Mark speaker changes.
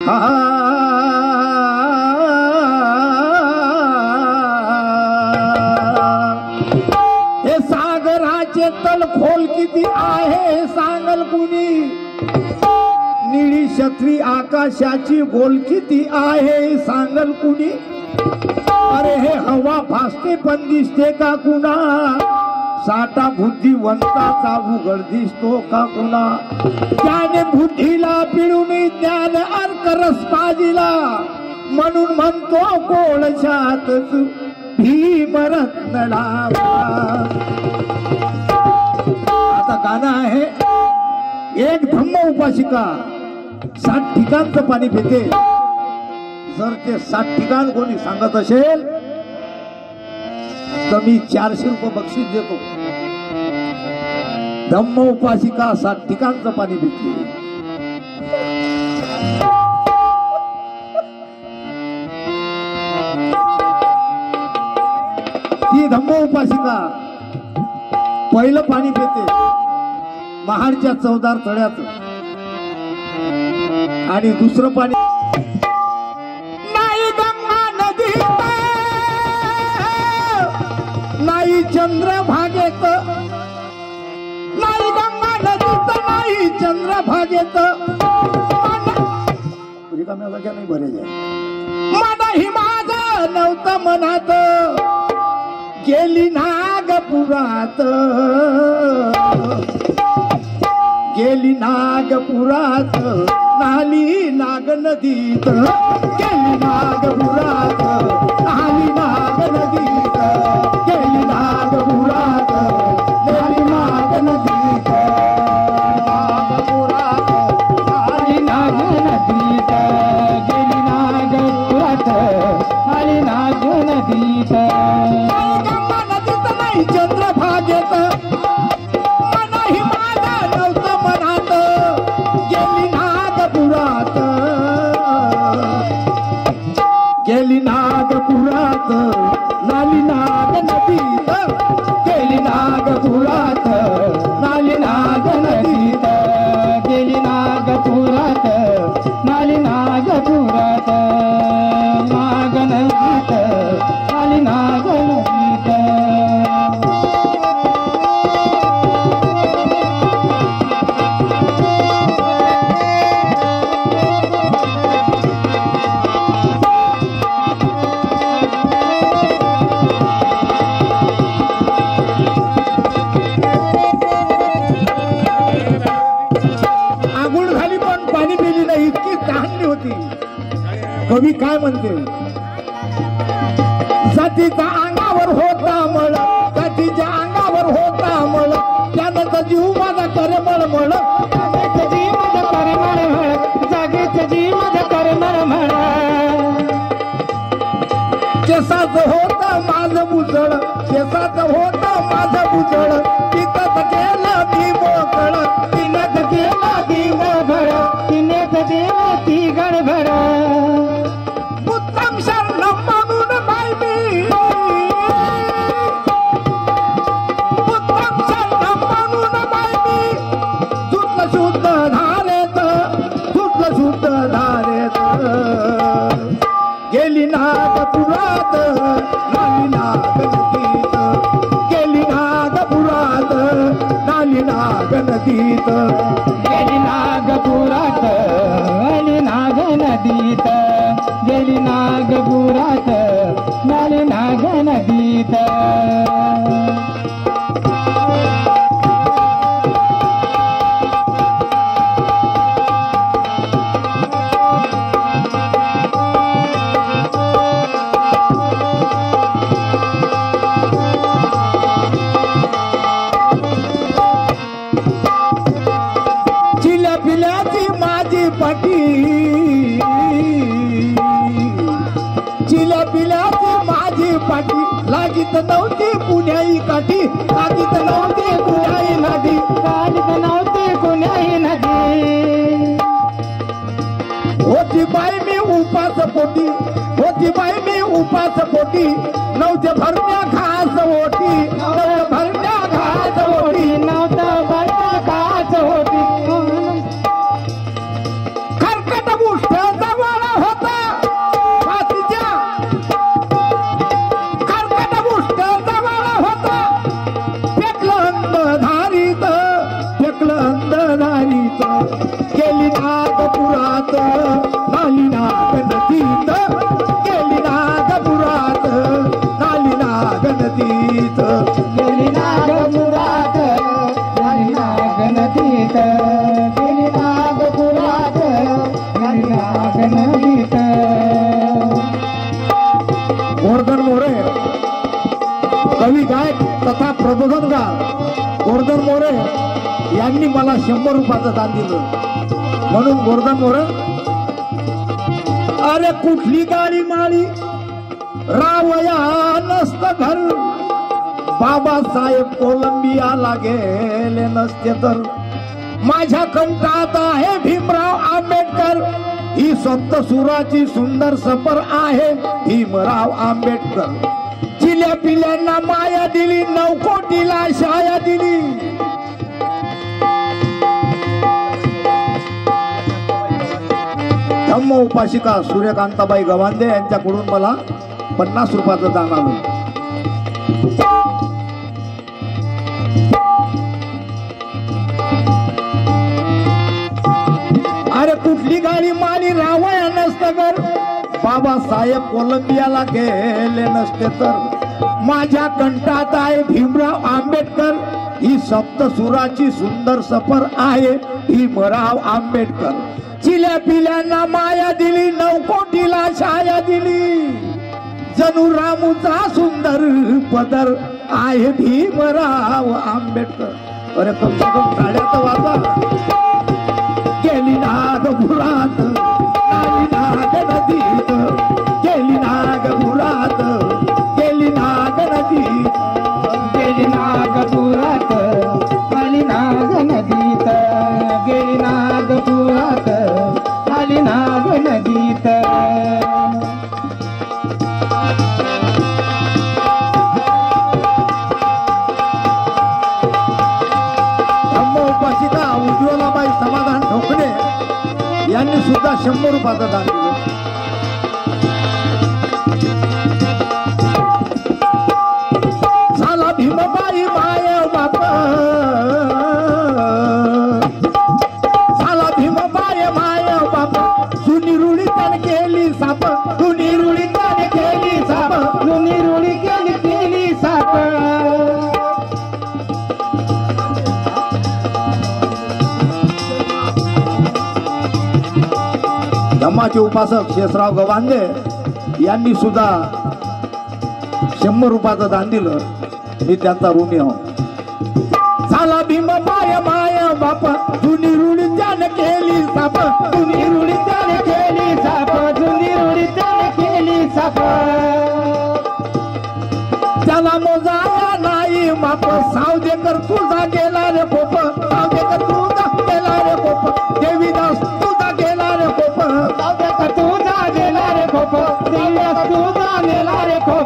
Speaker 1: हे सागराचे तल खोल किती आहे सांगल कुणी, निळी छत्री आकाशाची गोल किती आहे सांगल कुणी. अरे हे हवा भासते पण दिसते का कुणा, साठा बुद्धिवंताचा उघड दिसतो का कुणा. ज्ञान बुद्धीला पिळून ज्ञान अर्क रस्ता दिला, म्हणून म्हणतो कोळशातच भीमरत्न लावा. आता गाणं आहे, एक धम्म उपासिका 60 ठिकाणचं पाणी पिते. जर ते 60 ठिकाण कोणी सांगत असेल तर मी 400 रुपये बक्षीस देतो. धम्म उपासिका 60 ठिकाणचं पाणी पिते. ती धम्म उपासिका पहिलं पाणी पिते महाडच्या चवदार तळ्याचं, आणि दुसरं पाणी नाही गंगा नदीत, नाही चंद्रभागेत, नाही गंगा नदीत, नाही चंद्रभागेत, रिकाम्या जाग्या नाही बरे मन ही माझं नव्हतं मनात, गेली नागपुरात, गेली नागपुरात, नाली नाग नदीत, गेली नागपुरात, नाली नाग नदीत, गेली नागपुरात, नाली नाग नदीत, नागपुरात, नाली नाग नदीत, गेली नागपुरात, नाली नाग नदीत. गंगा नदीत नाही चंद्रभागेत, मनाही माझं नव्हतं मनात, गेली नागपुरात, गेली नागपुरात, नाली नाग नदीत, गेली नागपुरात, नाली नाग नदीत, गेली नागपुरात, नाली नागपुरात, नाग नदीत, नाली नाग नदीत. कवी काय म्हणते, जातीच्या अंगावर होता मळ, जातीच्या अंगावर होता मळ, त्यानं तर जीव माझा करे मळमळ, जागेचं जीव माझा करे मळमळ, जागेचं जीव माझा करे मळमळ. केसाचं होतं माझं बुजळ, केसाचं होतं माझं बुजळ, तिथं गेलं ती मोकळ, तिनं गेलं ती गडबड, तिने गेलं ती गडबड. उत्तम शरण म्हणून बाई मी, उत्तम शरण म्हणून बाई मी, धुतलं शुद्ध धारेत, धुतलं शुद्ध धारेत, गेली नागपुरात, नाली नाग नदीत, गेली नागपुरात, नाली नाग नदीत, गेली नागपुरात, नाली नाग नदीत, गेली नागपुरात, नाली नाग नदीत. चिल्या पिल्याची माझी पाठी, चिल्या पिल्याची माझी पाठी, लागीत नव्हती पुण्याई काठी, लागीत नव्हती पुण्याई नदी, लागीत नव्हती पुण्याई नदी. होती बाई मी उपास पोटी, होती बाई मी उपास पोटी, नव्हते भरण्या घास ओटी, नव्हते भरण्या घास ओटी, नव्हतं भरण्या घास ओटी. खरकट गोष्ट जवळ गोवर्धन मोरे यांनी मला 100 रुपयाचं दान दिलं. म्हणून गोवर्धन मोरे, अरे कुठली गाडी माळी रावया नसत घर, बाबासाहेब कोलंबियाला गेले नसते तर. माझ्या कंठात आहे भीमराव आंबेडकर, ही सप्तसुराची सुंदर सफर आहे भीमराव आंबेडकर. चिल्या पिल्यांना माया दिली, 9 कोटीला शाया दिली. धम्म उपासिका सूर्यकांताबाई गवांदे यांच्याकडून मला 50 रुपयाचं दान आलं. अरे कुठली गाडी माली रावया नसतं, बाबासाहेब कोलंबियाला गेले नसते तर. माझ्या कंठात आहे भीमराव आंबेडकर, ही सप्तसुराची सुंदर सफर आहे भीमराव आंबेडकर. चिल्या पिल्यांना माया दिली, 9 कोटीला छाया दिली. जणू रामूचा सुंदर पदर आहे भीमराव आंबेडकर. अरे कम से कम टाळ्या तर वाजा. गेली नागपुरात, आली नाग नदीत, गेली नागपुरात, गेली नाग नदीत,
Speaker 2: गेली नागपुरात, आली नाग नदीत, गेली नागपुरात, आली नाग नदीत.
Speaker 1: धम्मोपासिका उज्ज्वलाबाई समाधान ढोकणे यांनी सुद्धा 100 रुपयाचं दान दिलं. झाला भीमबाई माय बाप, झाला भीमबाई माय बाप. जुनी रुळी त्याने केली साप, जुनी रुळी त्याने केली साप,
Speaker 2: जुनी रुळी केली साप.
Speaker 1: धम्माचे उपासक शेषराव गवांदे यांनी सुद्धा 100 रुपयाचं दान दिलं. मी त्यांचा ऋणी आहो. झाला भीमबाई माय बाप, जुनी रुळी त्याने केली साप,
Speaker 2: जुनी रुळी त्याने केली साप, जुनी रुळी त्याने केली साप.
Speaker 1: त्याला मोजाया नाही माप, सावदेकर तुझा गेला रे पोप, सावदेकर तुझा गेला रे पोप, देवीदास तुझा गेला रे पोप,
Speaker 2: तुझा गेला रे खोप, देवीदास तुझा गेला रे खोप.